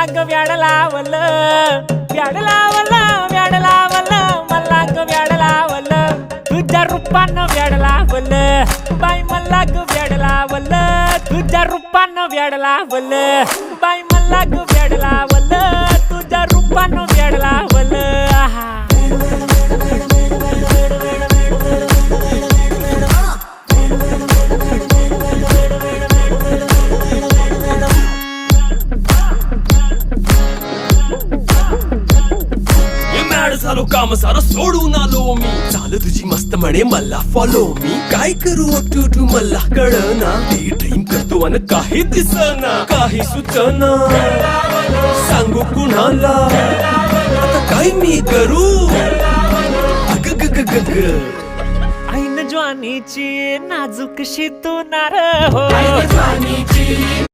ग व्याड लावलं व्याड लावलं व्याड लावलं मला ग व्याड लावलं तुझ्या रूपानं व्याड लावलं बाई मला ग व्याड लावलं तुझ्या रूपानं व्याड लावलं बाई मला ग व्याड लावलं तुझ्या रूपानं व्याड लावलं आहा झालो काम सारा सोडून आलो मी चाल तुझी मस्त म्हणे मला फॉलो मी काय करू अटू मला कळना ते ड्रीम करतो अन काही दिसना काही सुचना सांगू कुणाला आता काय मी करू अग ग ग ग ग ऐन ज्वानीची नाजूक शी तू नार हो ज्वानीची